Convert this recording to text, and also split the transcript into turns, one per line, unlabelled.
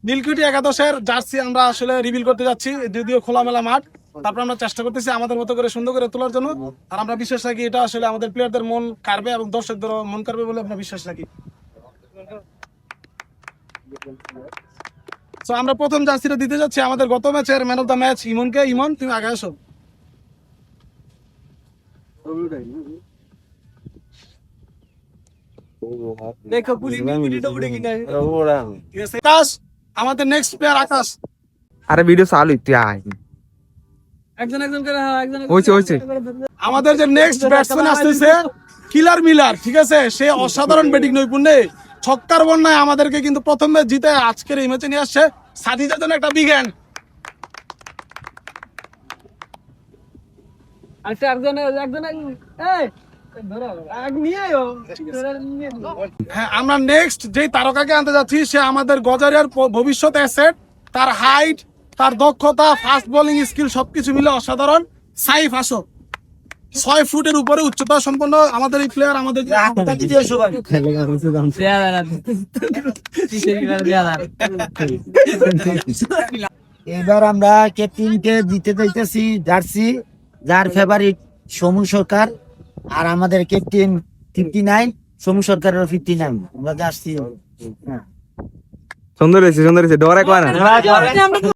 নীলকুঠি একাদশের জার্সি আমরা আসলে রিভিল করতে যাচ্ছি, যদিও খোলামেলা মাঠ, তারপর আমরা চেষ্টা করতেছি আমাদের মতো করে সুন্দর করে তোলার জন্য। আর আমরা বিশ্বাস রাখি এটা আসলে আমাদের প্লেয়ারদের মন কাড়বে এবং দর্শকদের মন কাড়বে বলে আমরা বিশ্বাস রাখি। তো আমরা প্রথম জার্সিটা দিতে যাচ্ছি আমাদের গত ম্যাচের ম্যান অফ দ্য ম্যাচ ইমনকে। ইমন, তুমি আগে আসো। আকাশ, আমাদের নেক্সট প্লেয়ার আকাশ।
আরে ভিডিও চালু তুই আয়। হয়েছে
আমাদের যে নেক্সট ব্যাটসম্যান আসতেছে কিলার মিলার, ঠিক আছে, সে অসাধারণ ব্যাটিং নৈপুণ্যে ছক্কার বন্যায় আমাদেরকে কিন্তু প্রথম ম্যাচ জিতে আজকের এই ম্যাচে নিয়ে আসছে। সাজিদের জন্য একটা বিগ হ্যান্ড। হ্যাঁ, আমরা নেক্সট যেই তারকাকে আনতে যাচ্ছি সে আমাদের গজারিয়ার ভবিষ্যৎ অ্যাসেট। তার হাইট, তার দক্ষতা, ফাস্ট বোলিং স্কিল সবকিছু মিলে অসাধারণ। সাইফ, আসো। 6 ফুটের উপরে উচ্চতা সম্পন্ন আমাদের এই প্লেয়ার। আমাদের
এবার আমরা ক্যাপ্টেনকে দিতে চাইতেছি জার্সি, যার ফেভারিট সমু সরকার, আর আমাদের ক্যাপ্টেন 59, সমু সরকারের 59। আমরা জার্সি
সুন্দর হয়েছে ডরে কয় না।